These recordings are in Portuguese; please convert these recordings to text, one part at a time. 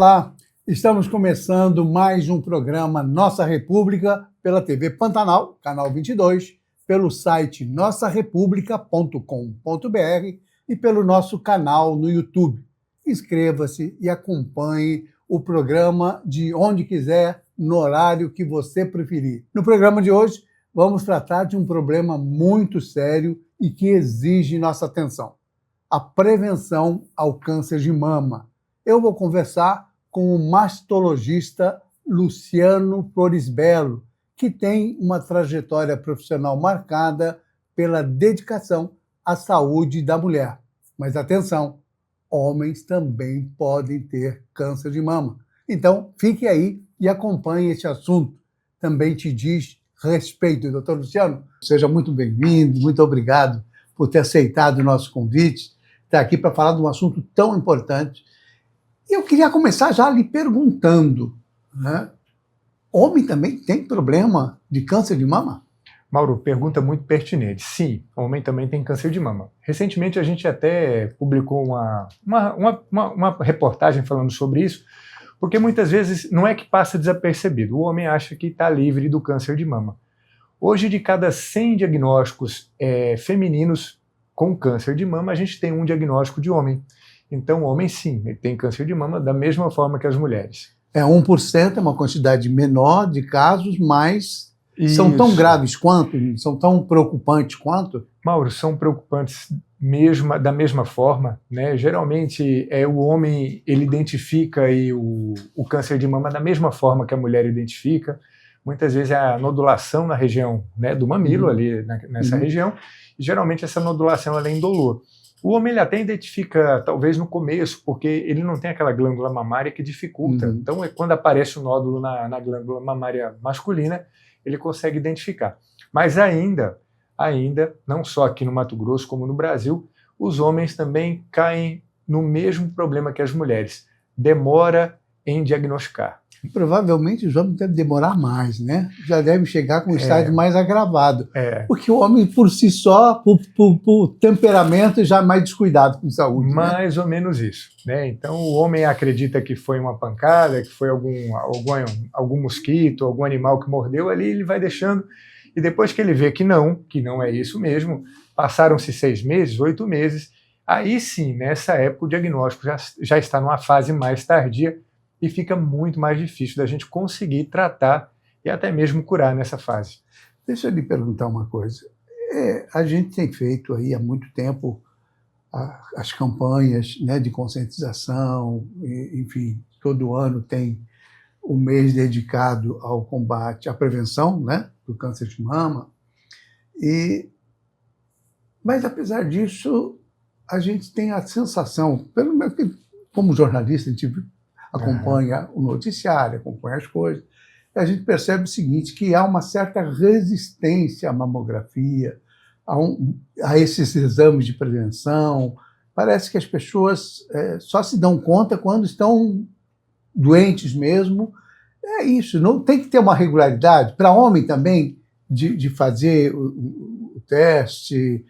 Olá, estamos começando mais um programa Nossa República pela TV Pantanal, canal 22, pelo site nossarepublica.com.br e pelo nosso canal no YouTube. Inscreva-se e acompanhe o programa de onde quiser, no horário que você preferir. No programa de hoje, vamos tratar de um problema muito sério e que exige nossa atenção: a prevenção ao câncer de mama. Eu vou conversar com o mastologista Luciano Florisbello, que tem uma trajetória profissional marcada pela dedicação à saúde da mulher. Mas atenção, homens também podem ter câncer de mama. Então, fique aí e acompanhe esse assunto. Também te diz respeito, doutor Luciano. Seja muito bem-vindo, muito obrigado por ter aceitado o nosso convite, estar aqui para falar de um assunto tão importante. E eu queria começar já lhe perguntando, né? Homem também tem problema de câncer de mama? Mauro, pergunta muito pertinente. Sim, homem também tem câncer de mama. Recentemente a gente até publicou uma reportagem falando sobre isso, porque muitas vezes não é que passa desapercebido. O homem acha que está livre do câncer de mama. Hoje, de cada 100 diagnósticos femininos com câncer de mama, a gente tem um diagnóstico de homem. Então, o homem, sim, ele tem câncer de mama da mesma forma que as mulheres. 1%, é uma quantidade menor de casos, mas são tão graves quanto? São tão preocupantes quanto? Mauro, são preocupantes da mesma forma, né? Geralmente, o homem ele identifica o câncer de mama da mesma forma que a mulher identifica. Muitas vezes é a nodulação na região, né, do mamilo, ali nessa região, e geralmente essa nodulação ela é indolor. O homem ele até identifica, talvez no começo, porque ele não tem aquela glândula mamária que dificulta. Então, quando aparece o nódulo na glândula mamária masculina, ele consegue identificar. Mas ainda, não só aqui no Mato Grosso como no Brasil, os homens também caem no mesmo problema que as mulheres: demora em diagnosticar. Provavelmente os homens devem demorar mais, né? Já devem chegar com um estágio mais agravado. Porque o homem, por si só, por temperamento, já é mais descuidado com saúde. Mais ou menos isso, né? Então, o homem acredita que foi uma pancada, que foi algum mosquito, algum animal que mordeu ali, ele vai deixando. E depois que ele vê que não é isso mesmo, passaram-se 6 meses, 8 meses, aí sim, nessa época, o diagnóstico já está numa fase mais tardia, e fica muito mais difícil da gente conseguir tratar e até mesmo curar nessa fase. Deixa eu lhe perguntar uma coisa. A gente tem feito aí há muito tempo as campanhas, né, de conscientização, enfim, todo ano tem um mês dedicado ao combate, à prevenção, né, do câncer de mama. Mas, apesar disso, a gente tem a sensação, pelo menos como jornalista, a gente acompanha o noticiário, acompanha as coisas, e a gente percebe o seguinte, que há uma certa resistência à mamografia, a esses exames de prevenção. Parece que as pessoas só se dão conta quando estão doentes mesmo. É isso, não tem que ter uma regularidade para homem também de fazer o teste,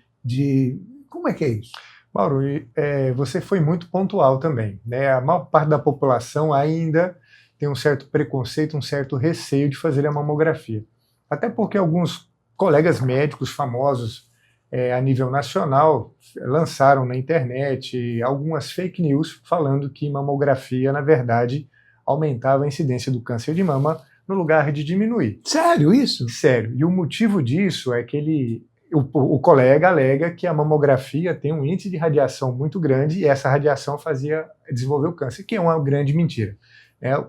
como é que é isso? Mauro, você foi muito pontual também, né? A maior parte da população ainda tem um certo preconceito, um certo receio de fazer a mamografia. Até porque alguns colegas médicos famosos a nível nacional lançaram na internet algumas fake news falando que mamografia, na verdade, aumentava a incidência do câncer de mama no lugar de diminuir. Sério isso? Sério. E o motivo disso é que o colega alega que a mamografia tem um índice de radiação muito grande e essa radiação fazia desenvolver o câncer, que é uma grande mentira.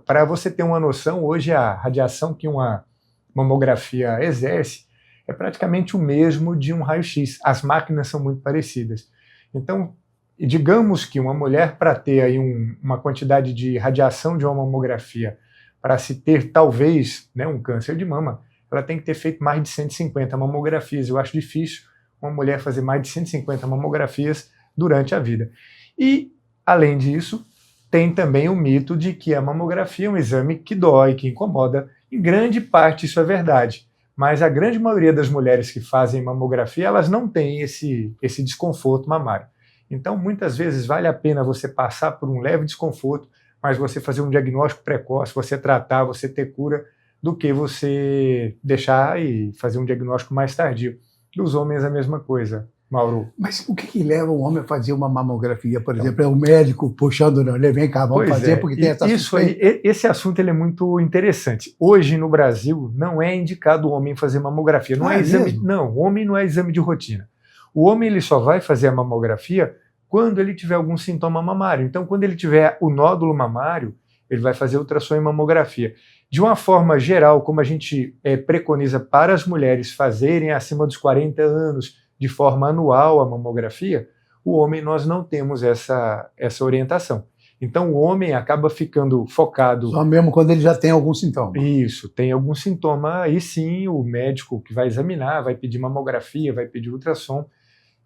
Para você ter uma noção, hoje a radiação que uma mamografia exerce é praticamente o mesmo de um raio-x. As máquinas são muito parecidas. Então, digamos que uma mulher, para ter aí uma quantidade de radiação de uma mamografia, para se ter talvez, né, um câncer de mama, ela tem que ter feito mais de 150 mamografias. Eu acho difícil uma mulher fazer mais de 150 mamografias durante a vida. E, além disso, tem também o mito de que a mamografia é um exame que dói, que incomoda. Em grande parte isso é verdade. Mas a grande maioria das mulheres que fazem mamografia, elas não têm esse desconforto mamário. Então, muitas vezes, vale a pena você passar por um leve desconforto mais você fazer um diagnóstico precoce, você tratar, você ter cura, do que você deixar e fazer um diagnóstico mais tardio. Dos homens a mesma coisa, Mauro. Mas o que leva um homem a fazer uma mamografia, por exemplo? É o médico puxando, não, ele vem cá, vamos fazer, porque tem essa isso aí, esse assunto ele é muito interessante. Hoje, no Brasil, não é indicado o homem fazer mamografia. Não é exame, não, o homem não é exame de rotina. O homem ele só vai fazer a mamografia quando ele tiver algum sintoma mamário. Então, quando ele tiver o nódulo mamário, ele vai fazer ultrassom e mamografia. De uma forma geral, como a gente preconiza para as mulheres fazerem acima dos 40 anos, de forma anual a mamografia, o homem nós não temos essa orientação. Então o homem acaba ficando focado... Só mesmo quando ele já tem algum sintoma. Isso, tem algum sintoma, aí sim o médico que vai examinar, vai pedir mamografia, vai pedir ultrassom,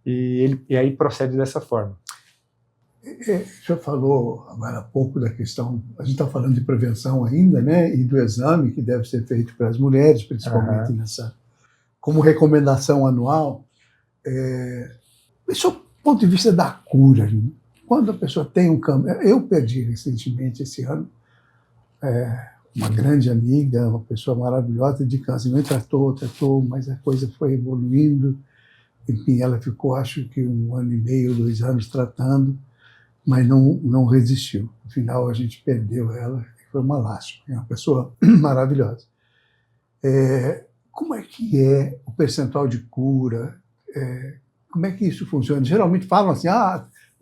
e aí procede dessa forma. O senhor falou agora há pouco da questão, a gente está falando de prevenção ainda, né, e do exame que deve ser feito para as mulheres, principalmente como recomendação anual. Do ponto de vista da cura, quando a pessoa tem um câncer... Eu perdi recentemente, esse ano, uma grande amiga, uma pessoa maravilhosa de câncer. Me tratou, mas a coisa foi evoluindo. Enfim, ela ficou, acho que 1 ano e meio, 2 anos tratando, mas não resistiu. No final, a gente perdeu ela, foi uma lástima. É uma pessoa maravilhosa. Como é que é o percentual de cura? Como é que isso funciona? Geralmente falam assim,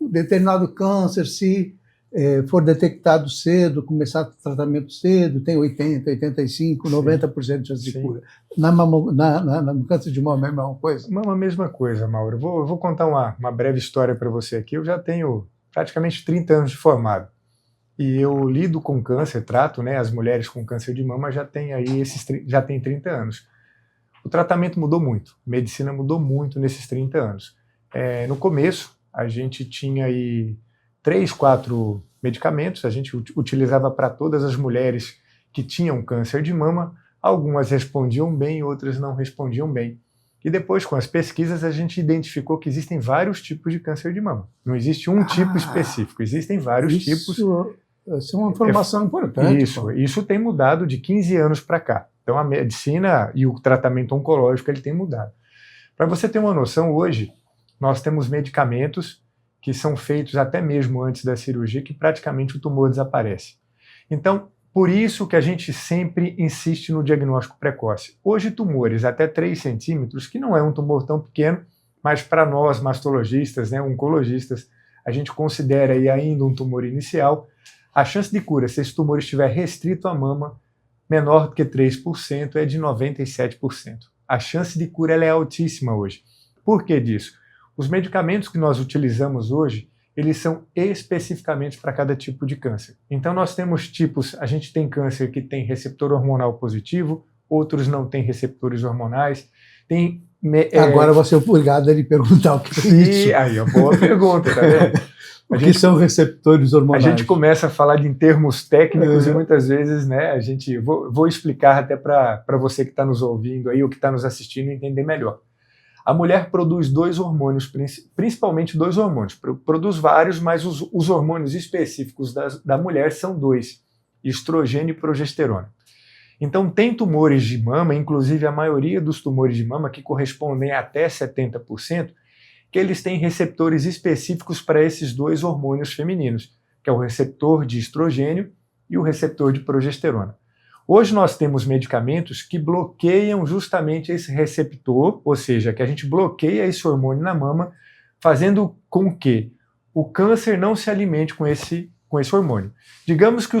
um determinado câncer, se for detectado cedo, começar o tratamento cedo, tem 80%, 85%, 90% de chance de cura. No câncer de mama é a mesma coisa? A mesma coisa, Mauro. Eu vou contar uma breve história para você aqui. Eu já tenho praticamente 30 anos de formado. E eu lido com câncer, trato, né, as mulheres com câncer de mama já tem 30 anos. O tratamento mudou muito, a medicina mudou muito nesses 30 anos. No começo, a gente tinha aí 3, 4 medicamentos, a gente utilizava para todas as mulheres que tinham câncer de mama, algumas respondiam bem, outras não respondiam bem. E depois, com as pesquisas, a gente identificou que existem vários tipos de câncer de mama. Não existe um tipo específico, existem vários tipos. Isso é uma informação importante. Isso tem mudado de 15 anos para cá. Então a medicina e o tratamento oncológico ele tem mudado. Para você ter uma noção, hoje nós temos medicamentos que são feitos até mesmo antes da cirurgia que praticamente o tumor desaparece. Então, por isso que a gente sempre insiste no diagnóstico precoce. Hoje tumores até 3 centímetros, que não é um tumor tão pequeno, mas para nós mastologistas, né, oncologistas, a gente considera aí ainda um tumor inicial. A chance de cura, se esse tumor estiver restrito à mama, menor do que 3%, é de 97%. A chance de cura ela é altíssima hoje. Por que disso? Os medicamentos que nós utilizamos hoje, eles são especificamente para cada tipo de câncer. Então nós temos tipos, a gente tem câncer que tem receptor hormonal positivo, outros não têm receptores hormonais. Agora você é obrigado a lhe perguntar o que é isso. Aí, boa pergunta, tá vendo? O que são receptores hormonais? A gente começa a falar em termos técnicos e muitas vezes, né, vou explicar até para você que está nos ouvindo aí ou que está nos assistindo entender melhor. A mulher produz 2 hormônios, principalmente 2 hormônios. Produz vários, mas os hormônios específicos da mulher são 2, estrogênio e progesterona. Então tem tumores de mama, inclusive a maioria dos tumores de mama, que correspondem a até 70%, que eles têm receptores específicos para esses 2 hormônios femininos, que é o receptor de estrogênio e o receptor de progesterona. Hoje nós temos medicamentos que bloqueiam justamente esse receptor, ou seja, que a gente bloqueia esse hormônio na mama, fazendo com que o câncer não se alimente com esse hormônio. Digamos que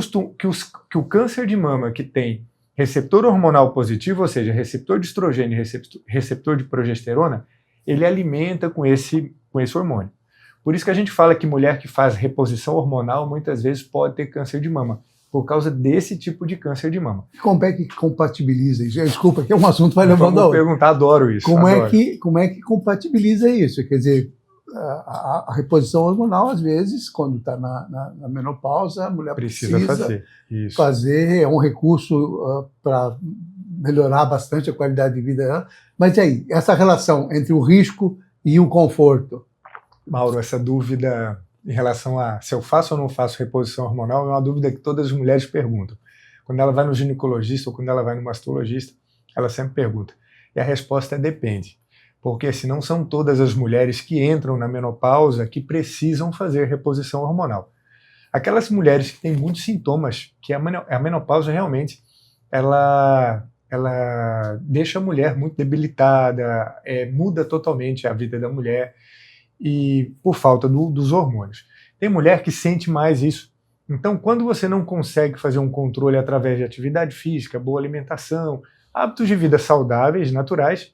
o câncer de mama que tem receptor hormonal positivo, ou seja, receptor de estrogênio e receptor de progesterona, ele alimenta com esse hormônio. Por isso que a gente fala que mulher que faz reposição hormonal muitas vezes pode ter câncer de mama, por causa desse tipo de câncer de mama. Como é que compatibiliza isso? Desculpa, que é um assunto vai levando a outro. Perguntar, adoro isso. Como é que compatibiliza isso? Quer dizer, a reposição hormonal, às vezes, quando está na menopausa, a mulher precisa fazer, é um recurso para melhorar bastante a qualidade de vida dela. Mas e aí, essa relação entre o risco e o conforto? Mauro, essa dúvida em relação a se eu faço ou não faço reposição hormonal, é uma dúvida que todas as mulheres perguntam. Quando ela vai no ginecologista ou quando ela vai no mastologista, ela sempre pergunta. E a resposta é depende. Porque se não são todas as mulheres que entram na menopausa que precisam fazer reposição hormonal. Aquelas mulheres que têm muitos sintomas, que a menopausa realmente ela deixa a mulher muito debilitada, muda totalmente a vida da mulher, e por falta dos hormônios. Tem mulher que sente mais isso. Então, quando você não consegue fazer um controle através de atividade física, boa alimentação, hábitos de vida saudáveis, naturais,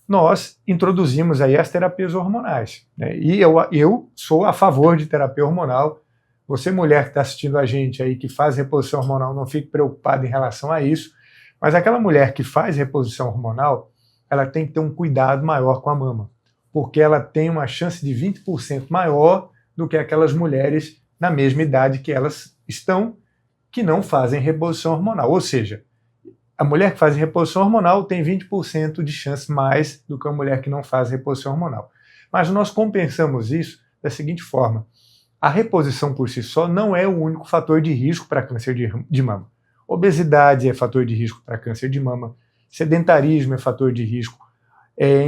nós introduzimos aí as terapias hormonais, né? E eu sou a favor de terapia hormonal. Você, mulher que está assistindo a gente aí, que faz reposição hormonal, não fique preocupada em relação a isso, mas aquela mulher que faz reposição hormonal, ela tem que ter um cuidado maior com a mama, porque ela tem uma chance de 20% maior do que aquelas mulheres na mesma idade que elas estão, que não fazem reposição hormonal. Ou seja, a mulher que faz reposição hormonal tem 20% de chance mais do que a mulher que não faz reposição hormonal. Mas nós compensamos isso da seguinte forma: a reposição por si só não é o único fator de risco para câncer de mama. Obesidade é fator de risco para câncer de mama, sedentarismo é fator de risco,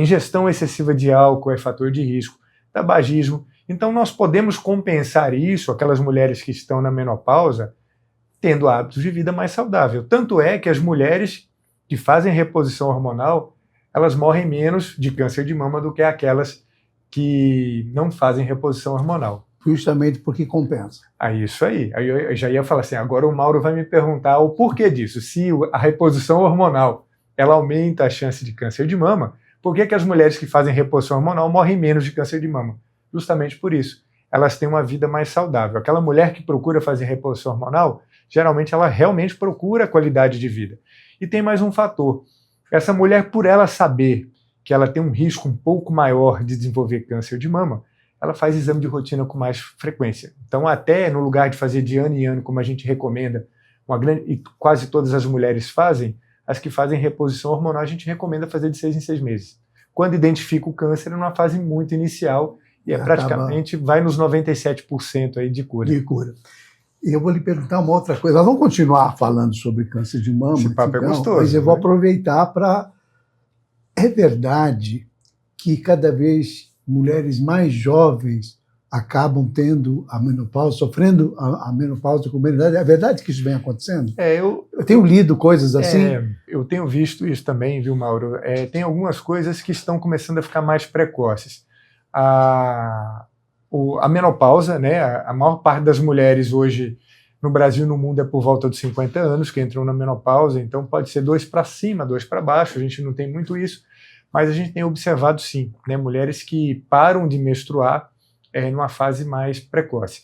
ingestão excessiva de álcool é fator de risco, tabagismo. Então nós podemos compensar isso, aquelas mulheres que estão na menopausa, tendo hábitos de vida mais saudável. Tanto é que as mulheres que fazem reposição hormonal, elas morrem menos de câncer de mama do que aquelas que não fazem reposição hormonal. Justamente porque compensa. Isso aí. Aí eu já ia falar assim, agora o Mauro vai me perguntar o porquê disso. Se a reposição hormonal ela aumenta a chance de câncer de mama, por que as mulheres que fazem reposição hormonal morrem menos de câncer de mama? Justamente por isso. Elas têm uma vida mais saudável. Aquela mulher que procura fazer reposição hormonal, geralmente ela realmente procura qualidade de vida. E tem mais um fator. Essa mulher, por ela saber que ela tem um risco um pouco maior de desenvolver câncer de mama, ela faz exame de rotina com mais frequência. Então, até no lugar de fazer de ano em ano, como a gente recomenda, e quase todas as mulheres fazem, as que fazem reposição hormonal, a gente recomenda fazer de 6 em 6 meses. Quando identifica o câncer, é numa fase muito inicial, e praticamente vai nos 97% aí de cura. De cura. E eu vou lhe perguntar uma outra coisa. Nós vamos continuar falando sobre câncer de mama. Esse papo é gostoso. Mas eu vou aproveitar para... É verdade que cada vez mulheres mais jovens acabam tendo a menopausa, sofrendo a menopausa com menos idade. É verdade que isso vem acontecendo? Eu tenho lido coisas assim. Eu tenho visto isso também, viu, Mauro? Tem algumas coisas que estão começando a ficar mais precoces. A menopausa, né? A maior parte das mulheres hoje no Brasil e no mundo é por volta dos 50 anos que entram na menopausa, então pode ser 2 para cima, 2 para baixo, a gente não tem muito isso, mas a gente tem observado sim, né? Mulheres que param de menstruar numa fase mais precoce.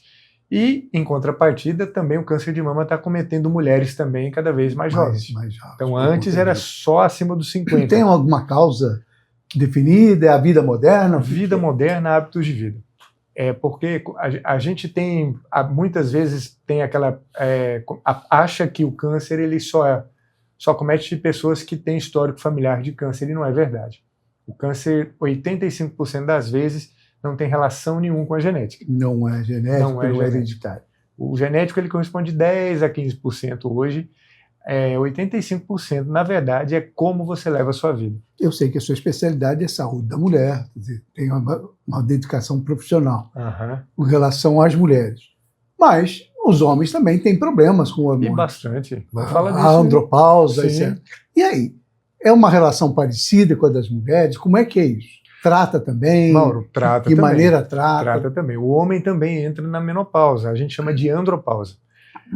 E, em contrapartida, também o câncer de mama está cometendo mulheres também cada vez mais jovens. Então, antes era só acima dos 50. Tem alguma causa definida? É a vida moderna? Vida moderna, hábitos de vida. Porque a gente tem, muitas vezes, tem aquela... acha que o câncer ele só comete pessoas que têm histórico familiar de câncer, e não é verdade. O câncer, 85% das vezes, não tem relação nenhuma com a genética. Não é genético, não é hereditário. O genético ele corresponde de 10% a 15% hoje. 85%, na verdade, é como você leva a sua vida. Eu sei que a sua especialidade é saúde da mulher, quer dizer, tem uma dedicação profissional com relação às mulheres. Mas os homens também têm problemas com o hormônio. E bastante. A andropausa, etc. E aí? É uma relação parecida com a das mulheres? Como é que é isso? Trata também? Mauro, trata também. De maneira trata? Trata também. O homem também entra na menopausa. A gente chama de andropausa.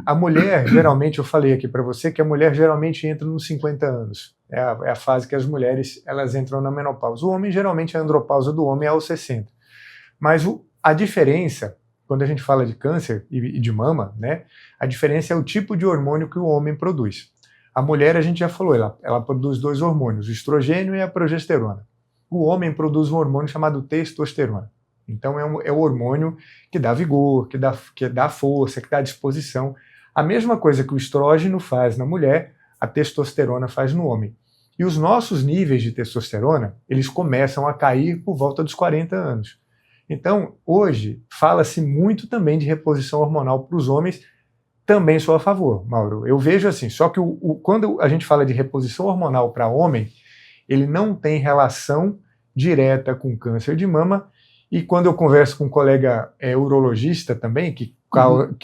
A mulher, geralmente, eu falei aqui para você que a mulher geralmente entra nos 50 anos. É a fase que as mulheres elas entram na menopausa. O homem, geralmente, a andropausa do homem é aos 60. Mas a diferença, quando a gente fala de câncer e de mama, né, a diferença é o tipo de hormônio que o homem produz. A mulher, a gente já falou, ela produz 2 hormônios, o estrogênio e a progesterona. O homem produz um hormônio chamado testosterona. Então é o hormônio que dá vigor, que dá força, que dá disposição. A mesma coisa que o estrógeno faz na mulher, a testosterona faz no homem. E os nossos níveis de testosterona, eles começam a cair por volta dos 40 anos. Então, hoje, fala-se muito também de reposição hormonal para os homens. Também sou a favor, Mauro. Eu vejo assim, só que quando a gente fala de reposição hormonal para homem, ele não tem relação direta com câncer de mama. E quando eu converso com um colega urologista também, que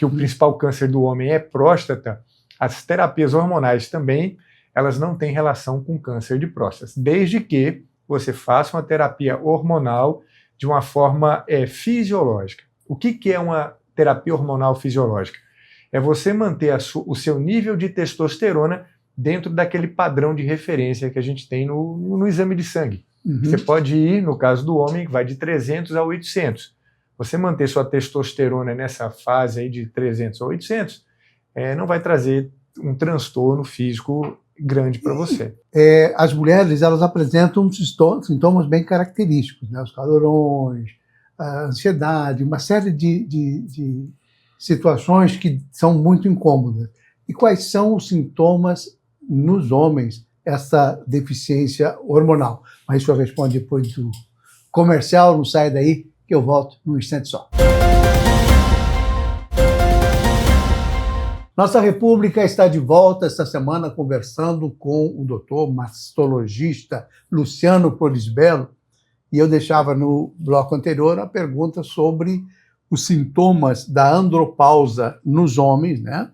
o principal câncer do homem é próstata, as terapias hormonais também, elas não têm relação com câncer de próstata, desde que você faça uma terapia hormonal de uma forma fisiológica. O que é uma terapia hormonal fisiológica? É você manter o seu nível de testosterona dentro daquele padrão de referência que a gente tem no exame de sangue. Você pode ir, no caso do homem, que vai de 300 a 800. Você manter sua testosterona nessa fase aí de 300 a 800 não vai trazer um transtorno físico grande para você. As mulheres, elas apresentam sintomas bem característicos, né? Os calorões, a ansiedade, uma série de situações que são muito incômodas. E quais são os sintomas nos homens, essa deficiência hormonal? Mas isso eu respondo depois do comercial, não sai daí, que eu volto num instante só. Nossa República está de volta esta semana conversando com o doutor mastologista Luciano Polisbello, e eu deixava no bloco anterior a pergunta sobre os sintomas da andropausa nos homens, né?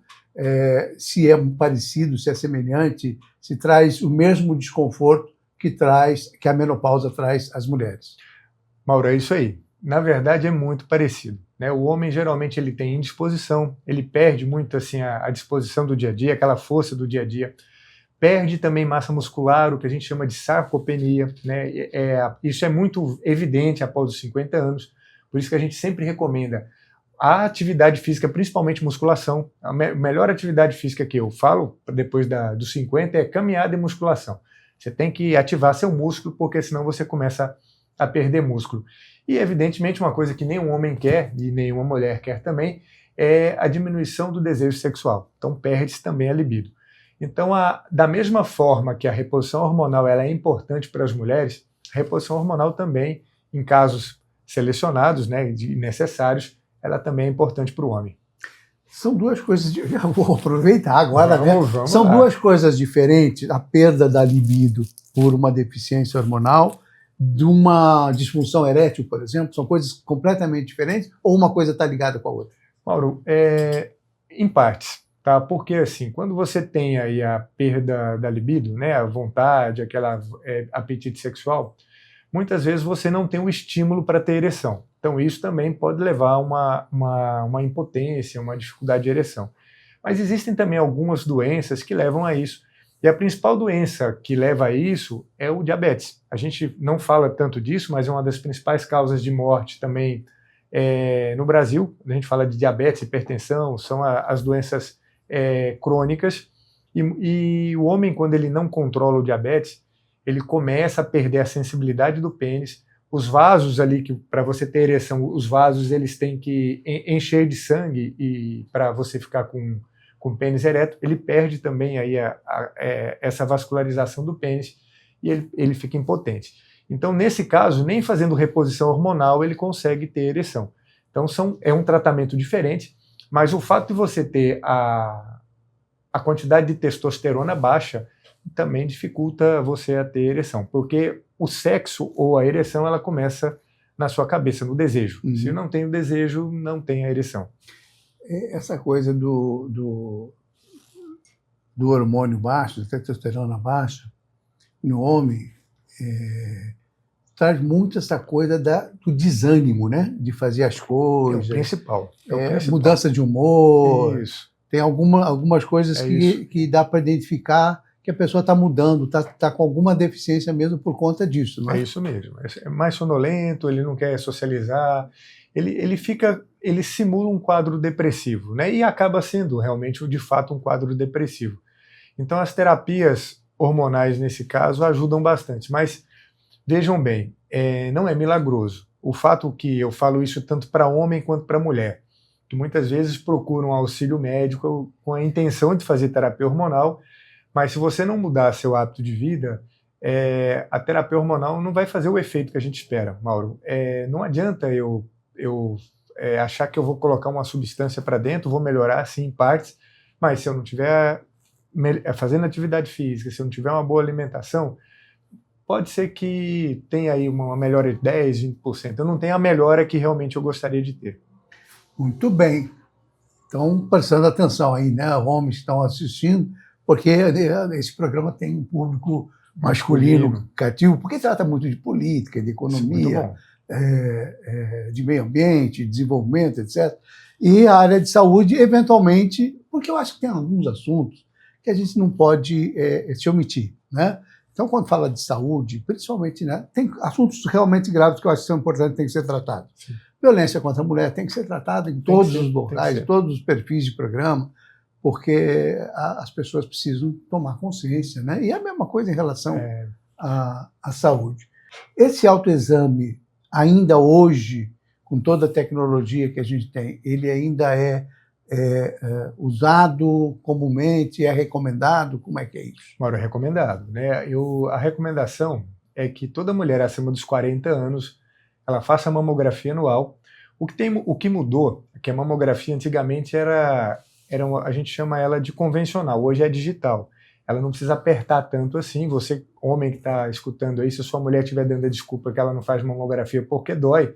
Se é parecido, se é semelhante, se traz o mesmo desconforto que a menopausa traz às mulheres. Mauro, é isso aí. Na verdade, é muito parecido, né? O homem geralmente ele tem indisposição, ele perde muito assim a disposição do dia a dia, aquela força do dia a dia. Perde também massa muscular, o que a gente chama de sarcopenia, né? Isso é muito evidente após os 50 anos. Por isso que a gente sempre recomenda a atividade física, principalmente musculação. A melhor atividade física que eu falo depois dos 50 é caminhada e musculação. Você tem que ativar seu músculo, porque senão você começa a perder músculo. E, evidentemente, uma coisa que nenhum homem quer, e nenhuma mulher quer também, é a diminuição do desejo sexual. Então, perde-se também a libido. Então, da mesma forma que a reposição hormonal ela é importante para as mulheres, a reposição hormonal também, em casos selecionados, né, necessários, ela também é importante para o homem. São duas coisas, já vou aproveitar agora, vamos são lá. Duas coisas diferentes, a perda da libido por uma deficiência hormonal, de uma disfunção erétil, por exemplo, são coisas completamente diferentes, ou uma coisa está ligada com a outra? Mauro, em partes, tá? Porque assim, quando você tem aí a perda da libido, né, a vontade, aquela apetite sexual, muitas vezes você não tem o estímulo para ter ereção. Então isso também pode levar a uma impotência, uma dificuldade de ereção. Mas existem também algumas doenças que levam a isso. E a principal doença que leva a isso é o diabetes. A gente não fala tanto disso, mas é uma das principais causas de morte também no Brasil. A gente fala de diabetes, hipertensão, são as doenças crônicas. E o homem, quando ele não controla o diabetes, ele começa a perder a sensibilidade do pênis. Os vasos ali, que para você ter ereção, os vasos eles têm que encher de sangue e para você ficar com pênis ereto, ele perde também aí essa vascularização do pênis e ele fica impotente. Então, nesse caso, nem fazendo reposição hormonal ele consegue ter ereção. Então, é um tratamento diferente, mas o fato de você ter a quantidade de testosterona baixa também dificulta você a ter ereção, porque o sexo ou a ereção ela começa na sua cabeça, no desejo. Se não tem o desejo, não tem a ereção. Essa coisa do hormônio baixo, da testosterona baixa, no homem, traz muito essa coisa do desânimo, né? De fazer as coisas. É o principal. Mudança de humor. Isso. Tem algumas coisas que dá para identificar que a pessoa está mudando, está com alguma deficiência mesmo por conta disso. Não é? É isso mesmo. É mais sonolento, ele não quer socializar, ele simula um quadro depressivo, né? E acaba sendo realmente, de fato, um quadro depressivo. Então, as terapias hormonais, nesse caso, ajudam bastante. Mas, vejam bem, não é milagroso. O fato que eu falo isso tanto para homem quanto para mulher, que muitas vezes procuram auxílio médico com a intenção de fazer terapia hormonal, mas se você não mudar seu hábito de vida, a terapia hormonal não vai fazer o efeito que a gente espera, Mauro. Não adianta eu achar que eu vou colocar uma substância para dentro, vou melhorar assim em partes, mas se eu não tiver fazendo atividade física, se eu não tiver uma boa alimentação, pode ser que tenha aí uma melhora de 10, 20%. Eu não tenho a melhora que realmente eu gostaria de ter. Muito bem. Então, prestando atenção aí, né? Homens que estão assistindo, porque esse programa tem um público masculino cativo, porque trata muito de política, de economia, de meio ambiente, desenvolvimento, etc. E a área de saúde, eventualmente, porque eu acho que tem alguns assuntos que a gente não pode se omitir, né? Então, quando fala de saúde, principalmente, né, tem assuntos realmente graves que eu acho que são importantes, têm que ser tratados. Sim. Violência contra a mulher tem que ser tratada em todos os locais, todos os perfis de programa, porque as pessoas precisam tomar consciência, né? E é a mesma coisa em relação à saúde. Esse autoexame, ainda hoje, com toda a tecnologia que a gente tem, ele ainda é usado comumente, é recomendado? Como é que é isso? Mauro, é recomendado, né? A recomendação é que toda mulher acima dos 40 anos ela faça mamografia anual. O que mudou é que a mamografia antigamente a gente chama ela de convencional, hoje é digital. Ela não precisa apertar tanto assim. Você, homem que está escutando aí, se a sua mulher estiver dando a desculpa que ela não faz mamografia porque dói,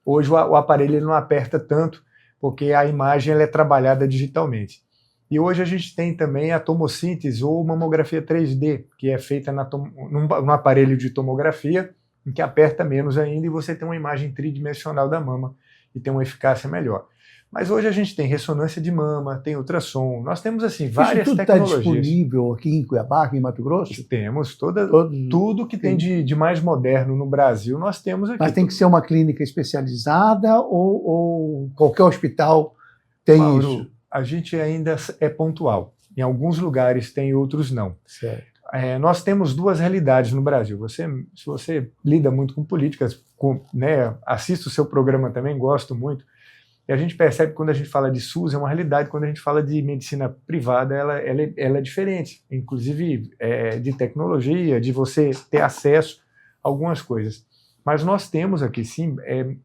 hoje o aparelho ele não aperta tanto, porque a imagem ela é trabalhada digitalmente. E hoje a gente tem também a tomossíntese ou mamografia 3D, que é feita num aparelho de tomografia, em que aperta menos ainda e você tem uma imagem tridimensional da mama e tem uma eficácia melhor. Mas hoje a gente tem ressonância de mama, tem ultrassom, nós temos assim várias tecnologias. Isso tudo está disponível aqui em Cuiabá, aqui em Mato Grosso? Temos tudo que tem de mais moderno no Brasil, nós temos aqui. Mas tem que ser uma clínica especializada ou qualquer hospital tem Mauro, isso? A gente ainda é pontual. Em alguns lugares tem, outros não. Certo. Nós temos duas realidades no Brasil. Se você lida muito com políticas, assiste o seu programa também, gosto muito, e a gente percebe que quando a gente fala de SUS é uma realidade, quando a gente fala de medicina privada, ela é diferente, inclusive de tecnologia, de você ter acesso a algumas coisas. Mas nós temos aqui, sim,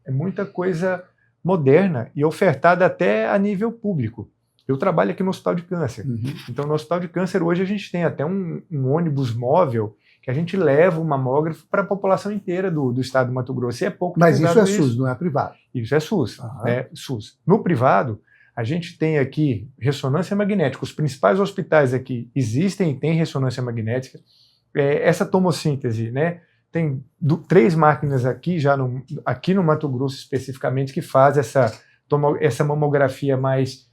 muita coisa moderna e ofertada até a nível público. Eu trabalho aqui no Hospital de Câncer. Uhum. Então, no Hospital de Câncer, hoje a gente tem até um ônibus móvel que a gente leva o mamógrafo para a população inteira do estado do Mato Grosso. E é pouco. Mas isso é SUS, não é privado? Isso é SUS. Uhum. É SUS. No privado, a gente tem aqui ressonância magnética. Os principais hospitais aqui existem e têm ressonância magnética. Essa tomossíntese, né? Tem 3 máquinas aqui, aqui no Mato Grosso especificamente, que faz essa mamografia mais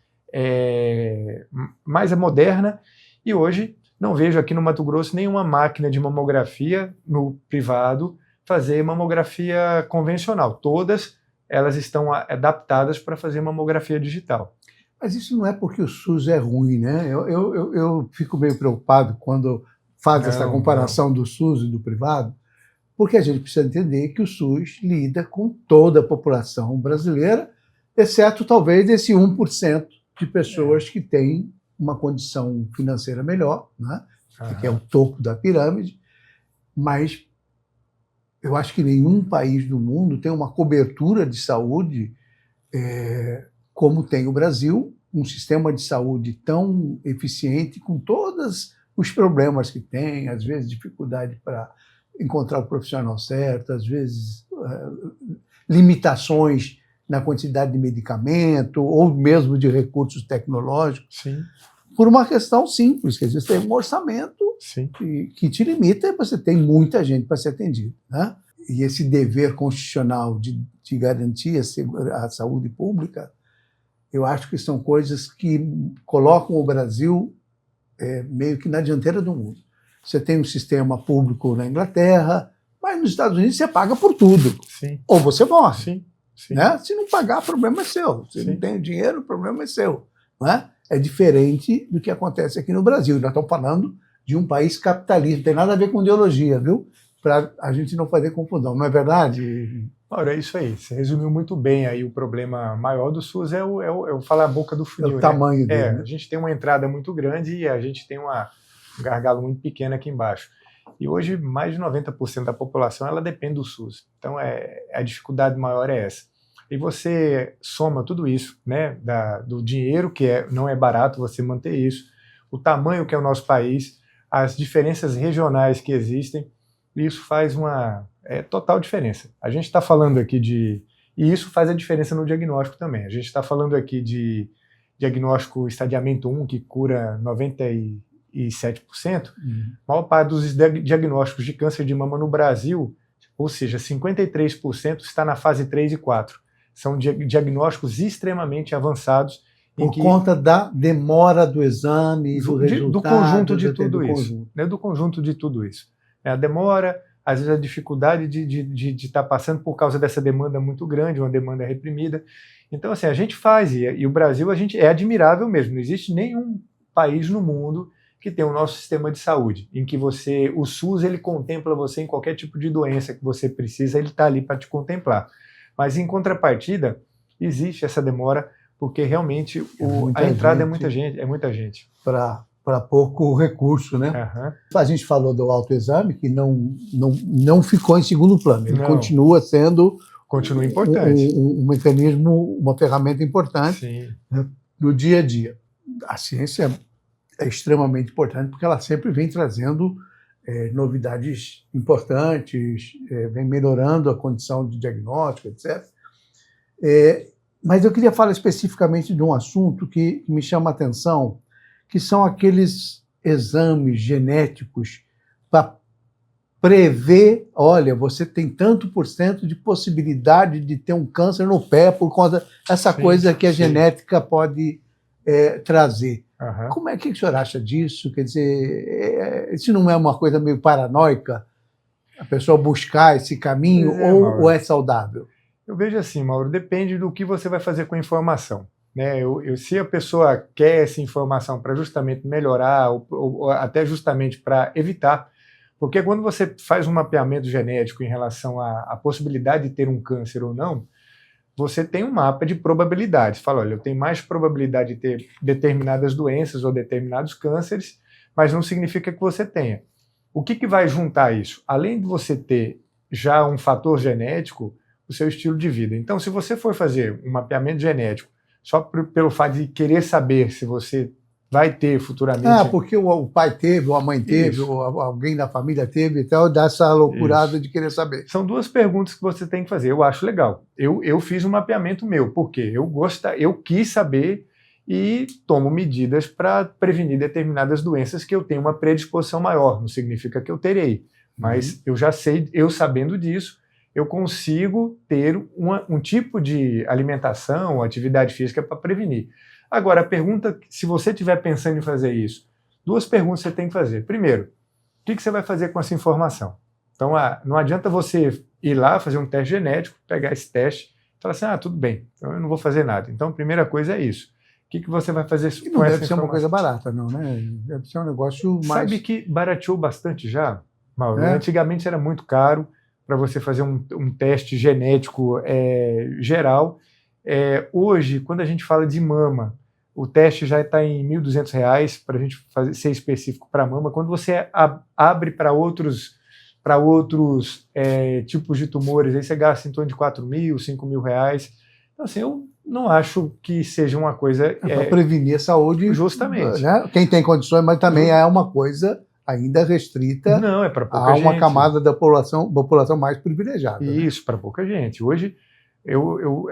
moderna, e hoje não vejo aqui no Mato Grosso nenhuma máquina de mamografia no privado fazer mamografia convencional. Todas elas estão adaptadas para fazer mamografia digital. Mas isso não é porque o SUS é ruim, né? Eu fico meio preocupado quando faz essa comparação do SUS e do privado, porque a gente precisa entender que o SUS lida com toda a população brasileira, exceto talvez esse 1% de pessoas que têm uma condição financeira melhor, né? Que é o topo da pirâmide, mas eu acho que nenhum país do mundo tem uma cobertura de saúde como tem o Brasil, um sistema de saúde tão eficiente, com todos os problemas que tem, às vezes dificuldade para encontrar o profissional certo, às vezes limitações na quantidade de medicamento ou mesmo de recursos tecnológicos. Sim. Por uma questão simples, que você tem um orçamento que te limita e você tem muita gente para ser atendida, né? E esse dever constitucional de garantir a saúde pública, eu acho que são coisas que colocam o Brasil meio que na dianteira do mundo. Você tem um sistema público na Inglaterra, mas nos Estados Unidos você paga por tudo. Sim. Ou você morre. Sim. Sim. Né? Se não pagar, o problema é seu. Se não tem dinheiro, o problema é seu. Né? É diferente do que acontece aqui no Brasil. Nós estamos falando de um país capitalista, não tem nada a ver com ideologia, viu? Para a gente não fazer confusão, não é verdade? Mauro, é isso aí. Você resumiu muito bem aí. O problema maior do SUS é o falar a boca do funil. É o tamanho dele. A gente tem uma entrada muito grande e a gente tem um gargalo muito pequeno aqui embaixo. E hoje, mais de 90% da população ela depende do SUS. Então, a dificuldade maior é essa. E você soma tudo isso, né, do dinheiro, que não é barato você manter isso, o tamanho que é o nosso país, as diferenças regionais que existem, e isso faz uma total diferença. A gente está falando aqui e isso faz a diferença no diagnóstico também. A gente está falando aqui de diagnóstico estadiamento 1, que cura 97%. A maior parte dos diagnósticos de câncer de mama no Brasil, ou seja, 53% está na fase 3 e 4. São diagnósticos extremamente avançados. Por conta da demora do exame, do resultado. Do conjunto de tudo isso. Do conjunto de tudo isso. A demora, às vezes a dificuldade de estar passando por causa dessa demanda muito grande, uma demanda reprimida. Então, assim, a gente faz, e o Brasil é admirável mesmo. Não existe nenhum país no mundo que tem o nosso sistema de saúde, em que o SUS, ele contempla você em qualquer tipo de doença que você precisa, ele está ali para te contemplar. Mas, em contrapartida, existe essa demora, porque realmente a entrada é muita gente. Para pouco recurso, né? Uhum. A gente falou do autoexame, que não ficou em segundo plano, ele continua sendo importante. Um mecanismo, uma ferramenta importante. Sim. Né, no dia a dia. A ciência é extremamente importante, porque ela sempre vem trazendo novidades importantes, vem melhorando a condição de diagnóstico, etc. Mas eu queria falar especificamente de um assunto que me chama a atenção, que são aqueles exames genéticos para prever, olha, você tem tanto por cento de possibilidade de ter um câncer no pé por conta dessa coisa que a genética pode trazer. Uhum. Como é que o senhor acha disso? Quer dizer, isso não é uma coisa meio paranoica? A pessoa buscar esse caminho ou é saudável? Eu vejo assim, Mauro, depende do que você vai fazer com a informação. Né? Se a pessoa quer essa informação para justamente melhorar ou até justamente para evitar, porque quando você faz um mapeamento genético em relação à possibilidade de ter um câncer ou não, você tem um mapa de probabilidades. Fala, olha, eu tenho mais probabilidade de ter determinadas doenças ou determinados cânceres, mas não significa que você tenha. O que vai juntar isso? Além de você ter já um fator genético, o seu estilo de vida. Então, se você for fazer um mapeamento genético só pelo fato de querer saber se você vai ter futuramente... porque o pai teve, ou a mãe teve, ou alguém da família teve, então dá essa loucurada de querer saber. São duas perguntas que você tem que fazer. Eu acho legal. Eu fiz um mapeamento meu, porque eu quis saber e tomo medidas para prevenir determinadas doenças que eu tenho uma predisposição maior. Não significa que eu terei, mas eu já sei, eu sabendo disso, eu consigo ter um tipo de alimentação, atividade física para prevenir. Agora, a pergunta, se você estiver pensando em fazer isso, duas perguntas você tem que fazer. Primeiro, o que você vai fazer com essa informação? Então, não adianta você ir lá, fazer um teste genético, pegar esse teste e falar assim, tudo bem, então eu não vou fazer nada. Então, a primeira coisa é isso. O que você vai fazer com essa informação? Não deve ser uma coisa barata, não, né? Deve ser um negócio mais... Sabe que barateou bastante já, Mauro? Antigamente era muito caro para você fazer um teste genético geral. Hoje, quando a gente fala de mama, o teste já está em R$ 1.200 para a gente ser específico para mama. Quando você abre para outros tipos de tumores, aí você gasta em torno de R$4.000, R$5.000. Então, assim, eu não acho que seja uma coisa... para prevenir a saúde. Justamente. Né? Quem tem condições, mas também é uma coisa ainda restrita. Não, é para pouca gente. Há uma camada da população mais privilegiada. Isso, para pouca gente. Hoje,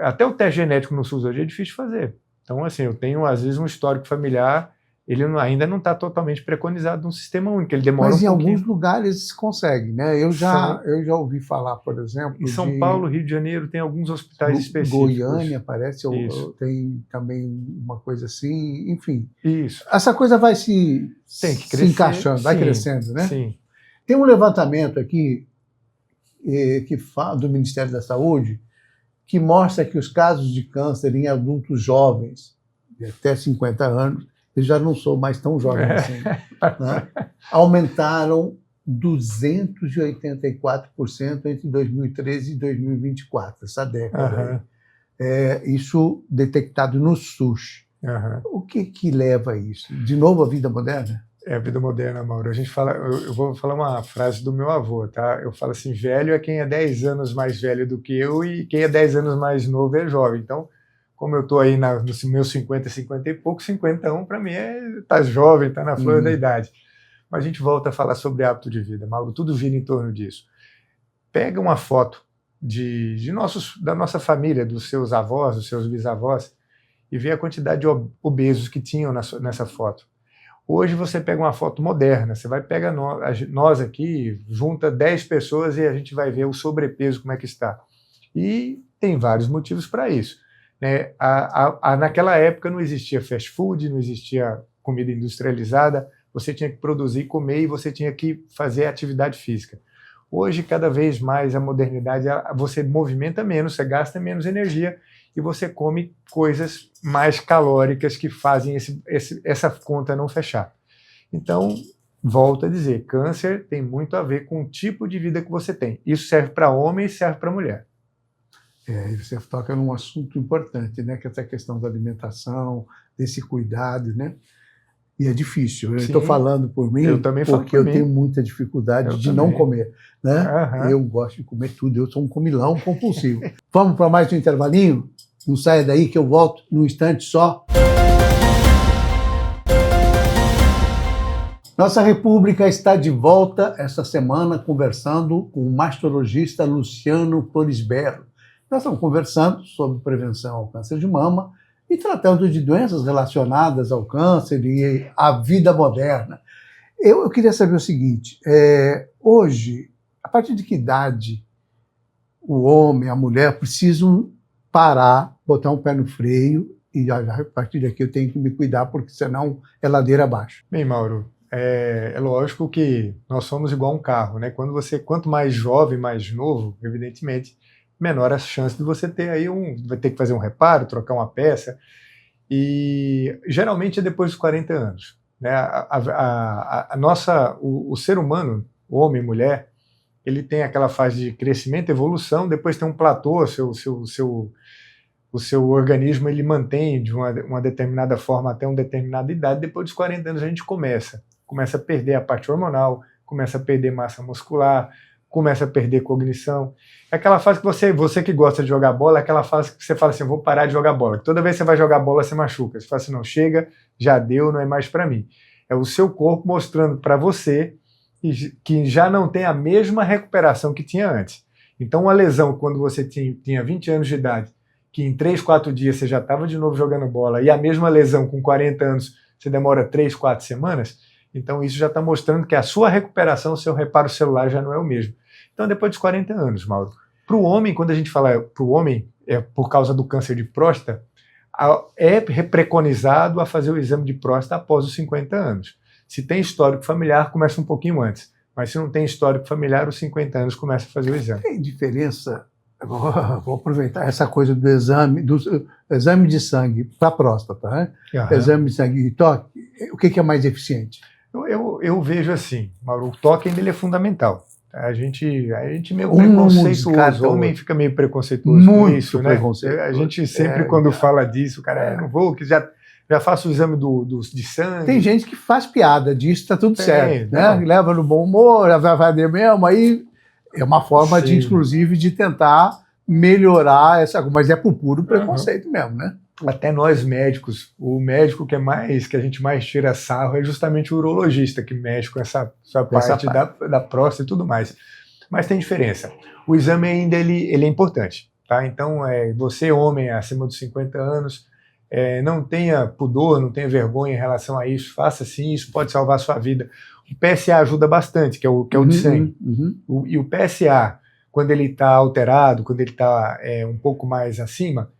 até o teste genético no SUS hoje é difícil de fazer. Então, assim, eu tenho, às vezes, um histórico familiar, ele ainda não está totalmente preconizado num sistema único, ele demora Mas um pouquinho. Mas em alguns lugares se consegue, né? Eu já ouvi falar, por exemplo... Em São Paulo, Rio de Janeiro, tem alguns hospitais específicos. Goiânia, parece, tem também uma coisa assim, enfim. Isso. Essa coisa vai se encaixando, vai sim, crescendo, né? Sim. Tem um levantamento aqui que fala, do Ministério da Saúde, que mostra que os casos de câncer em adultos jovens, de até 50 anos, eu já não sou mais tão jovem assim, né? Aumentaram 284% entre 2013 e 2024, essa década. Isso detectado no SUS. O que leva a isso? De novo, a vida moderna? É a vida moderna, Mauro. A gente fala, eu vou falar uma frase do meu avô, tá? Eu falo assim, velho é quem é 10 anos mais velho do que eu e quem é 10 anos mais novo é jovem. Então, como eu estou aí nos meus 50, 50 e pouco, 51 para mim tá jovem, tá na flor da idade. Mas a gente volta a falar sobre hábito de vida, Mauro, tudo gira em torno disso. Pega uma foto da nossa família, dos seus avós, dos seus bisavós, e vê a quantidade de obesos que tinham nessa foto. Hoje você pega uma foto moderna, você vai pegar nós aqui, junta 10 pessoas e a gente vai ver o sobrepeso, como é que está. E tem vários motivos para isso. Né? Naquela época não existia fast food, não existia comida industrializada, você tinha que produzir, comer e você tinha que fazer atividade física. Hoje, cada vez mais, a modernidade, você movimenta menos, você gasta menos energia e você come coisas mais calóricas que fazem essa conta não fechar. Então, volto a dizer, câncer tem muito a ver com o tipo de vida que você tem. Isso serve para homem e serve para mulher. E você toca num assunto importante, né? Que é essa questão da alimentação, desse cuidado, né? E é difícil. Eu estou falando por mim, eu também falo porque eu tenho muita dificuldade de não comer. Né? Eu gosto de comer tudo, eu sou um comilão compulsivo. Vamos para mais um intervalinho? Não saia daí que eu volto num instante só. Nossa República está de volta essa semana conversando com o mastologista Luciano Florisberto. Nós estamos conversando sobre prevenção ao câncer de mama e tratando de doenças relacionadas ao câncer e à vida moderna. Eu queria saber o seguinte, hoje, a partir de que idade o homem, a mulher precisam parar, botar um pé no freio e a partir daqui eu tenho que me cuidar porque senão é ladeira abaixo? Bem, Mauro, é lógico que nós somos igual um carro, né? Quanto mais jovem, mais novo, evidentemente, menor a chance de você ter aí vai ter que fazer um reparo, trocar uma peça, e geralmente é depois dos 40 anos. Né? O ser humano, o homem e mulher, ele tem aquela fase de crescimento, evolução, depois tem um platô, o seu organismo ele mantém de uma determinada forma até uma determinada idade, depois dos 40 anos a gente começa a perder a parte hormonal, começa a perder massa muscular, começa a perder cognição. É aquela fase que você que gosta de jogar bola, é aquela fase que você fala assim, vou parar de jogar bola. Toda vez que você vai jogar bola, você machuca. Você fala assim, não, chega, já deu, não é mais para mim. É o seu corpo mostrando para você que já não tem a mesma recuperação que tinha antes. Então, uma lesão, quando você tinha 20 anos de idade, que em 3, 4 dias você já estava de novo jogando bola, e a mesma lesão com 40 anos, você demora 3, 4 semanas, então isso já está mostrando que a sua recuperação, o seu reparo celular já não é o mesmo. Então, depois dos 40 anos, Mauro. Para o homem, quando a gente fala para o homem, por causa do câncer de próstata, é preconizado a fazer o exame de próstata após os 50 anos. Se tem histórico familiar, começa um pouquinho antes. Mas se não tem histórico familiar, os 50 anos começa a fazer o exame. Tem diferença? Vou aproveitar essa coisa do exame de sangue para a próstata, né? Exame de sangue e toque, o que é mais eficiente? Eu vejo assim, Mauro, o toque ainda ele é fundamental. A gente meio preconceituoso, o homem fica meio preconceituoso com isso, né? A gente sempre, quando fala disso, cara, eu não vou, que já faço o exame de sangue. Tem gente que faz piada disso, tá tudo certo, né? Leva no bom humor, vai ver mesmo, aí é uma forma de, inclusive, de tentar melhorar essa coisa, mas é por puro preconceito mesmo, né? Até nós médicos, o médico que a gente mais tira sarro é justamente o urologista, que mexe com essa parte da próstata e tudo mais. Mas tem diferença. O exame ainda ele é importante, tá? Então, você, homem acima dos 50 anos, não tenha pudor, não tenha vergonha em relação a isso, faça sim, isso pode salvar a sua vida. O PSA ajuda bastante, que é o de sangue. E o PSA, quando ele está alterado, quando ele está um pouco mais acima,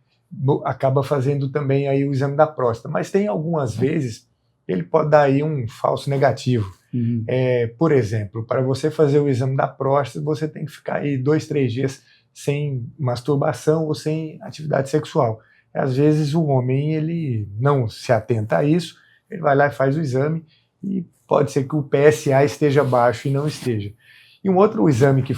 acaba fazendo também aí o exame da próstata. Mas tem algumas vezes, ele pode dar aí um falso negativo. Por exemplo, para você fazer o exame da próstata, você tem que ficar aí 2, 3 dias sem masturbação ou sem atividade sexual. Às vezes o homem ele não se atenta a isso, ele vai lá e faz o exame e pode ser que o PSA esteja baixo e não esteja. E um outro exame que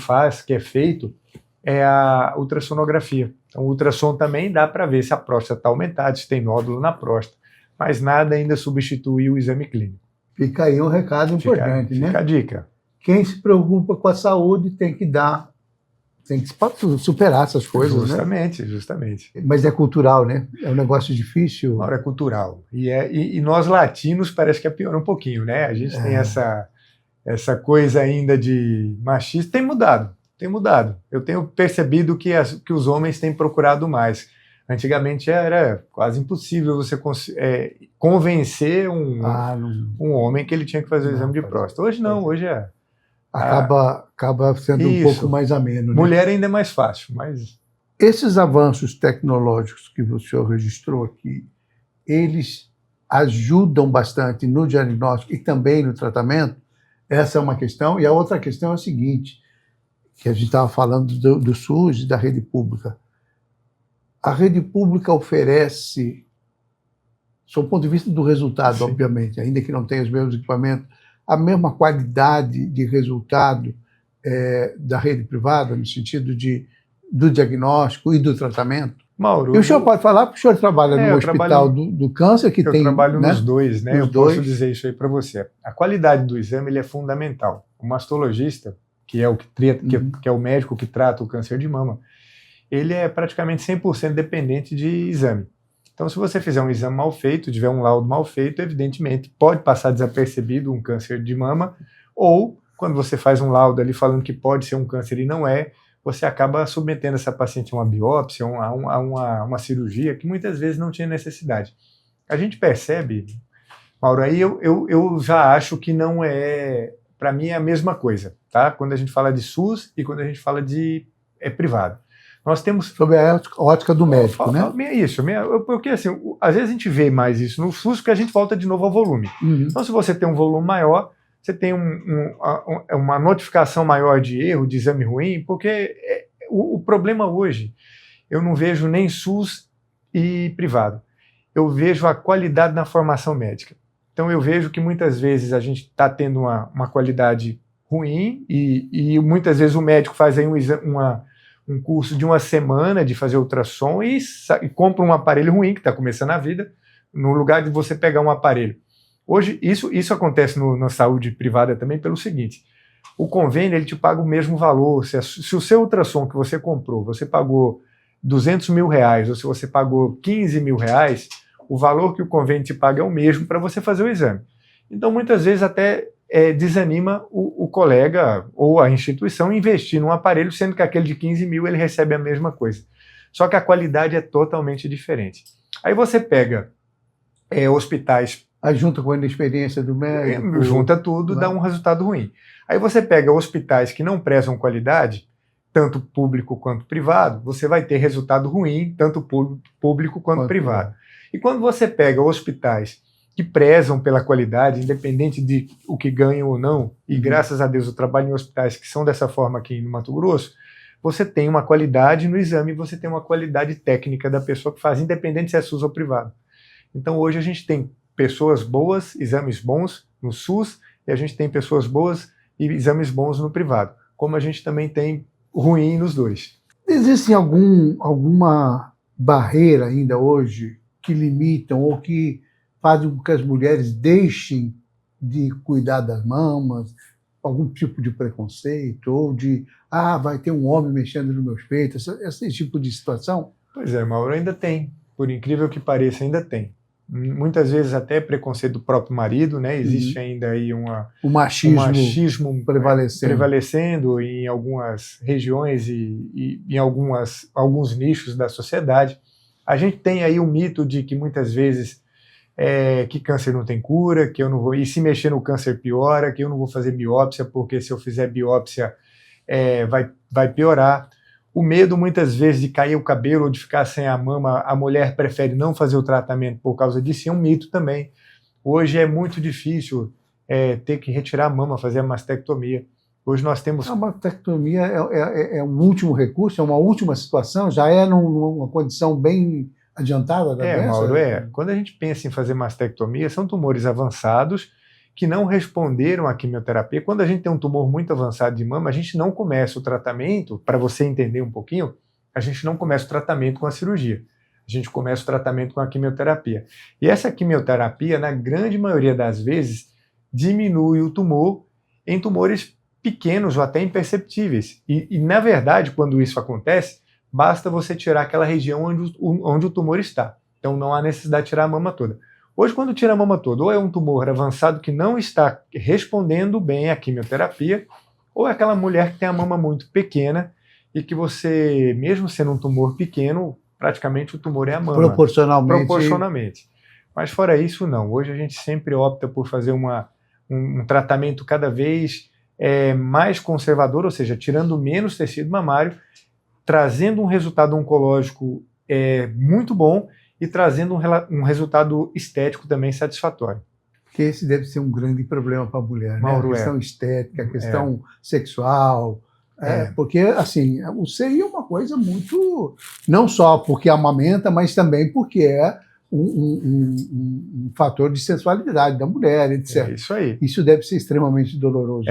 é feito, é a ultrassonografia. Então, o ultrassom também dá para ver se a próstata está aumentada, se tem nódulo na próstata, mas nada ainda substitui o exame clínico. Fica aí um recado importante, né? Fica a dica. Quem se preocupa com a saúde tem que superar essas coisas, justamente, né? Justamente. Mas é cultural, né? É um negócio difícil. Uma hora é cultural. E nós latinos parece que é pior um pouquinho, né? A gente tem essa coisa ainda de machismo. Tem mudado. Eu tenho percebido que os homens têm procurado mais. Antigamente era quase impossível você convencer um homem que ele tinha que fazer o exame de próstata. Hoje não, hoje é... Acaba sendo um pouco mais ameno. Né? Mulher ainda é mais fácil, mas... Esses avanços tecnológicos que o senhor registrou aqui, eles ajudam bastante no diagnóstico e também no tratamento? Essa é uma questão. E a outra questão é a seguinte, que a gente estava falando do SUS e da rede pública. A rede pública oferece, sob o ponto de vista do resultado, sim, obviamente, ainda que não tenha os mesmos equipamentos, a mesma qualidade de resultado da rede privada, no sentido do diagnóstico e do tratamento? Mauro, e o senhor pode falar, porque o senhor trabalha no hospital do câncer, que tem... Eu trabalho nos dois, né? Posso dizer isso aí para você. A qualidade do exame ele é fundamental. O mastologista, que é o médico que trata o câncer de mama, ele é praticamente 100% dependente de exame. Então, se você fizer um exame mal feito, tiver um laudo mal feito, evidentemente pode passar desapercebido um câncer de mama, ou quando você faz um laudo ali falando que pode ser um câncer e não é, você acaba submetendo essa paciente a uma biópsia, a uma cirurgia que muitas vezes não tinha necessidade. A gente percebe, Mauro, aí eu já acho que não é, para mim é a mesma coisa, tá? Quando a gente fala de SUS e quando a gente fala de privado. Nós temos... Sobre a ótica do médico, né? Isso, porque assim, às vezes a gente vê mais isso no SUS porque a gente volta de novo ao volume. Então, se você tem um volume maior, você tem uma notificação maior de erro, de exame ruim, porque o problema hoje, eu não vejo nem SUS e privado. Eu vejo a qualidade na formação médica. Então, eu vejo que muitas vezes a gente está tendo uma qualidade ruim e muitas vezes o médico faz aí um curso de uma semana de fazer ultrassom e compra um aparelho ruim, que está começando a vida, no lugar de você pegar um aparelho. Hoje, isso acontece na saúde privada também pelo seguinte, o convênio ele te paga o mesmo valor, se o seu ultrassom que você comprou, você pagou R$200 mil, ou se você pagou R$15 mil, o valor que o convênio te paga é o mesmo para você fazer o exame. Então, muitas vezes até desanima o colega ou a instituição investir num aparelho, sendo que aquele de 15 mil ele recebe a mesma coisa. Só que a qualidade é totalmente diferente. Aí você pega hospitais... Aí junta com a inexperiência do médico... Junta tudo, dá um resultado ruim. Aí você pega hospitais que não prezam qualidade, tanto público quanto privado, você vai ter resultado ruim, tanto público quanto privado. E quando você pega hospitais que prezam pela qualidade, independente de o que ganham ou não, e graças a Deus eu trabalho em hospitais que são dessa forma aqui no Mato Grosso, você tem uma qualidade no exame, você tem uma qualidade técnica da pessoa que faz, independente se é SUS ou privado. Então hoje a gente tem pessoas boas, exames bons no SUS, e a gente tem pessoas boas e exames bons no privado, como a gente também tem ruim nos dois. Existe alguma barreira ainda hoje que limitam ou que fazem com que as mulheres deixem de cuidar das mamas, algum tipo de preconceito, ou de, vai ter um homem mexendo nos meus peitos, esse tipo de situação? Pois é, Mauro, ainda tem. Por incrível que pareça, ainda tem. Muitas vezes até preconceito do próprio marido, né? Existe ainda aí o machismo prevalecendo em algumas regiões e em alguns nichos da sociedade. A gente tem aí o mito de que muitas vezes que câncer não tem cura, que eu não vou, e se mexer no câncer piora, que eu não vou fazer biópsia, porque se eu fizer biópsia vai piorar. O medo muitas vezes de cair o cabelo ou de ficar sem a mama, a mulher prefere não fazer o tratamento por causa disso, é um mito também. Hoje é muito difícil ter que retirar a mama, fazer a mastectomia. Hoje nós temos... A mastectomia é um último recurso, é uma última situação, já é numa condição bem adiantada da doença? Mauro, quando a gente pensa em fazer mastectomia, são tumores avançados que não responderam à quimioterapia. Quando a gente tem um tumor muito avançado de mama, a gente não começa o tratamento, para você entender um pouquinho, a gente não começa o tratamento com a cirurgia. A gente começa o tratamento com a quimioterapia. E essa quimioterapia, na grande maioria das vezes, diminui o tumor em tumores pequenos ou até imperceptíveis. E na verdade, quando isso acontece, basta você tirar aquela região onde o tumor está. Então não há necessidade de tirar a mama toda. Hoje, quando tira a mama toda, ou é um tumor avançado que não está respondendo bem à quimioterapia, ou é aquela mulher que tem a mama muito pequena e que você, mesmo sendo um tumor pequeno, praticamente o tumor é a mama. Proporcionalmente. Mas fora isso, não. Hoje a gente sempre opta por fazer um tratamento cada vez mais conservador, ou seja, tirando menos tecido mamário, trazendo um resultado oncológico muito bom e trazendo um resultado estético também satisfatório. Porque esse deve ser um grande problema para a mulher, Mauro, né? A questão estética, a questão sexual. Porque, assim, o seio é uma coisa muito... Não só porque amamenta, mas também porque é um fator de sensualidade da mulher, etc. É isso aí. Isso deve ser extremamente doloroso.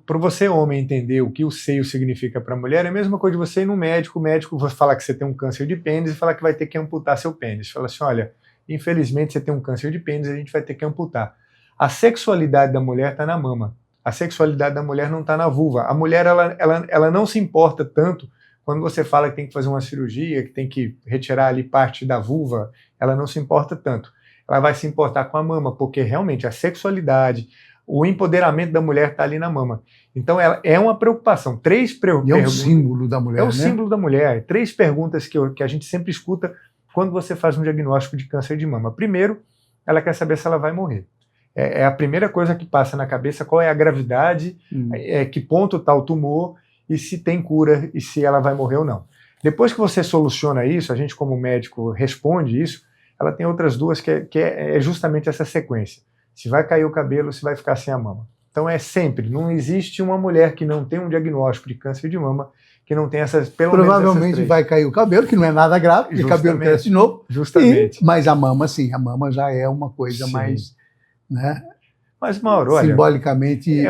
Para você, homem, entender o que o seio significa para a mulher, é a mesma coisa de você ir no médico, o médico vai falar que você tem um câncer de pênis e falar que vai ter que amputar seu pênis. Fala assim, olha, infelizmente você tem um câncer de pênis e a gente vai ter que amputar. A sexualidade da mulher está na mama. A sexualidade da mulher não está na vulva. A mulher, ela não se importa tanto quando você fala que tem que fazer uma cirurgia, que tem que retirar ali parte da vulva, ela não se importa tanto. Ela vai se importar com a mama, porque realmente a sexualidade, o empoderamento da mulher está ali na mama. Então ela é uma preocupação. E é um símbolo da mulher, É o símbolo da mulher. 3 perguntas que a gente sempre escuta quando você faz um diagnóstico de câncer de mama. Primeiro, ela quer saber se ela vai morrer. É a primeira coisa que passa na cabeça, qual é a gravidade, que ponto está o tumor, e se tem cura e se ela vai morrer ou não. Depois que você soluciona isso, a gente como médico responde isso, ela tem outras 2 que é justamente essa sequência. Se vai cair o cabelo, se vai ficar sem a mama. Então sempre, não existe uma mulher que não tem um diagnóstico de câncer de mama que não tem essas, pelo menos essas 3. Provavelmente vai cair o cabelo, que não é nada grave, porque o cabelo cresce de novo. Justamente. Mas a mama, sim, a mama já é uma coisa mais... Né? Mas, Mauro, olha, simbolicamente...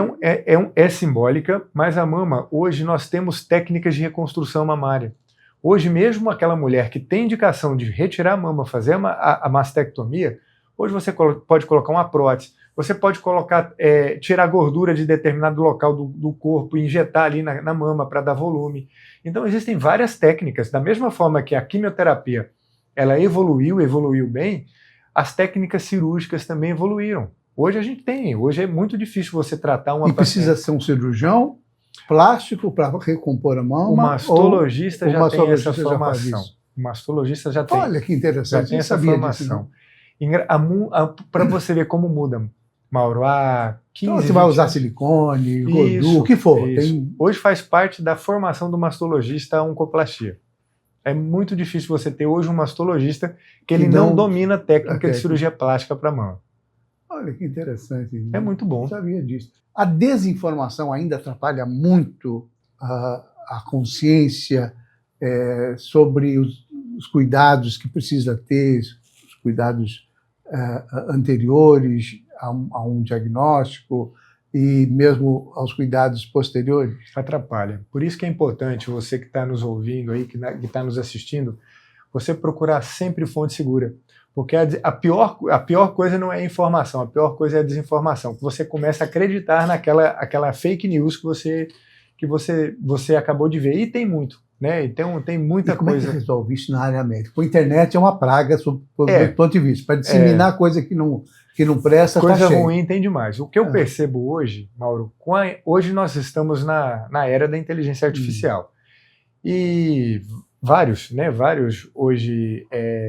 É simbólica, mas a mama, hoje nós temos técnicas de reconstrução mamária. Hoje mesmo aquela mulher que tem indicação de retirar a mama, fazer a mastectomia, hoje você pode colocar uma prótese, você pode colocar, tirar gordura de determinado local do corpo e injetar ali na mama para dar volume. Então existem várias técnicas, da mesma forma que a quimioterapia ela evoluiu bem, as técnicas cirúrgicas também evoluíram. Hoje a gente tem, hoje é muito difícil você tratar uma paciente. Precisa ser um cirurgião plástico para recompor a mama? O mastologista já tem essa formação. O mastologista já tem. Olha que interessante, já tem essa formação. Para você ver como muda, Mauro, há 15 então você vai usar silicone, gordura, o que for. Hoje faz parte da formação do mastologista a oncoplastia. É muito difícil você ter hoje um mastologista que ele não domina a técnica de cirurgia plástica para mama. Olha que interessante. É muito bom. Não sabia disso. A desinformação ainda atrapalha muito a consciência sobre os cuidados que precisa ter, os cuidados anteriores a um diagnóstico e mesmo aos cuidados posteriores? Atrapalha. Por isso que é importante você que está nos ouvindo aí, que está nos assistindo, você procurar sempre fonte segura. Porque a pior coisa não é a informação, a pior coisa é a desinformação. Que você começa a acreditar aquela fake news que você acabou de ver. E tem muito, né? Então tem muita coisa. Como é que resolve isso na área médica? A internet é uma praga, sob o ponto de vista. Para disseminar coisa que não presta, coisa ruim tem demais. O que eu percebo hoje, Mauro, hoje nós estamos na era da inteligência artificial. E vários hoje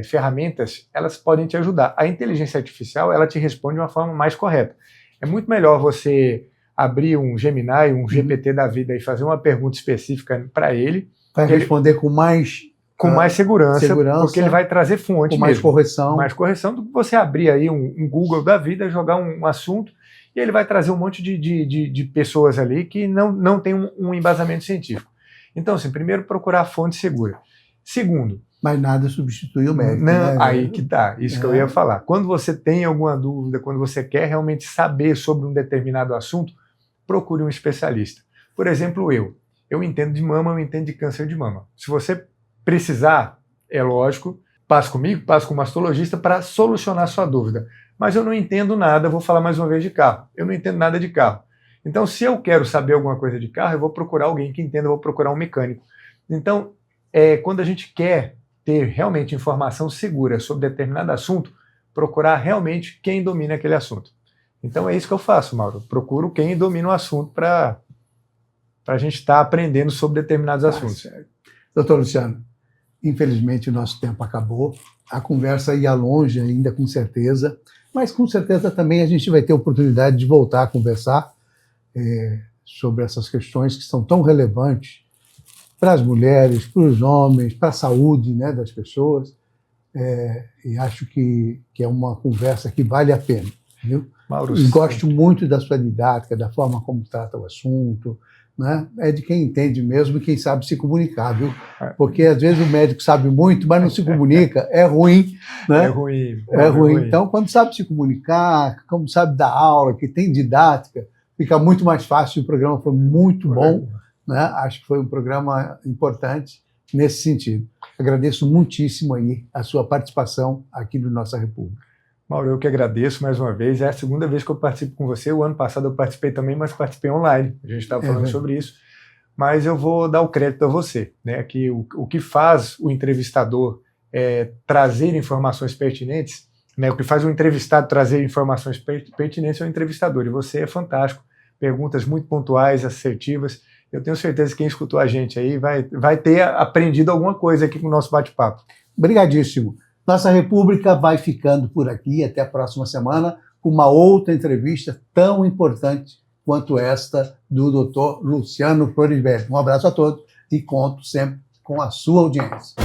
ferramentas, elas podem te ajudar. A inteligência artificial, ela te responde de uma forma mais correta. É muito melhor você abrir um Gemini, um GPT da vida e fazer uma pergunta específica para ele. Vai responder com mais segurança, porque ele vai trazer fonte com mais correção. Mais correção do que você abrir aí um Google da vida, jogar um assunto, e ele vai trazer um monte de pessoas ali que não tem um embasamento científico. Então, assim, primeiro, procurar fonte segura. Segundo... Mas nada substitui o médico. Não, né? Aí que tá, isso que eu ia falar. Quando você tem alguma dúvida, quando você quer realmente saber sobre um determinado assunto, procure um especialista. Por exemplo, eu entendo de mama, eu entendo de câncer de mama. Se você precisar, é lógico, passe comigo, passe com o mastologista para solucionar a sua dúvida. Mas eu não entendo nada, vou falar mais uma vez de carro. Eu não entendo nada de carro. Então, se eu quero saber alguma coisa de carro, eu vou procurar alguém que entenda, eu vou procurar um mecânico. Então, quando a gente quer ter realmente informação segura sobre determinado assunto, procurar realmente quem domina aquele assunto. Então, é isso que eu faço, Mauro. Procuro quem domina o assunto para a gente estar aprendendo sobre determinados assuntos. Certo. Doutor Luciano, infelizmente o nosso tempo acabou. A conversa ia longe ainda, com certeza, mas com certeza também a gente vai ter oportunidade de voltar a conversar sobre essas questões que são tão relevantes para as mulheres, para os homens, para a saúde, né, das pessoas. E acho que é uma conversa que vale a pena, viu? Mauro, E gosto muito da sua didática, da forma como trata o assunto, né? É de quem entende mesmo e quem sabe se comunicar, viu? Porque às vezes o médico sabe muito, mas não se comunica, é ruim, né? É ruim. É ruim. Então, quando sabe se comunicar, como sabe dar aula, que tem didática, fica muito mais fácil. O programa foi muito bom, né? Acho que foi um programa importante nesse sentido. Agradeço muitíssimo aí a sua participação aqui no Nossa República. Mauro, eu que agradeço mais uma vez. É a segunda vez que eu participo com você. O ano passado eu participei também, mas participei online. A gente estava falando sobre isso. Mas eu vou dar o crédito a você, né? Que o que faz o entrevistador trazer informações pertinentes, né? O que faz o entrevistado trazer informações pertinentes é o entrevistador. E você é fantástico. Perguntas muito pontuais, assertivas. Eu tenho certeza que quem escutou a gente aí vai ter aprendido alguma coisa aqui com o nosso bate-papo. Obrigadíssimo. Nossa República vai ficando por aqui. Até a próxima semana com uma outra entrevista tão importante quanto esta do Dr. Luciano Florisberto. Um abraço a todos e conto sempre com a sua audiência.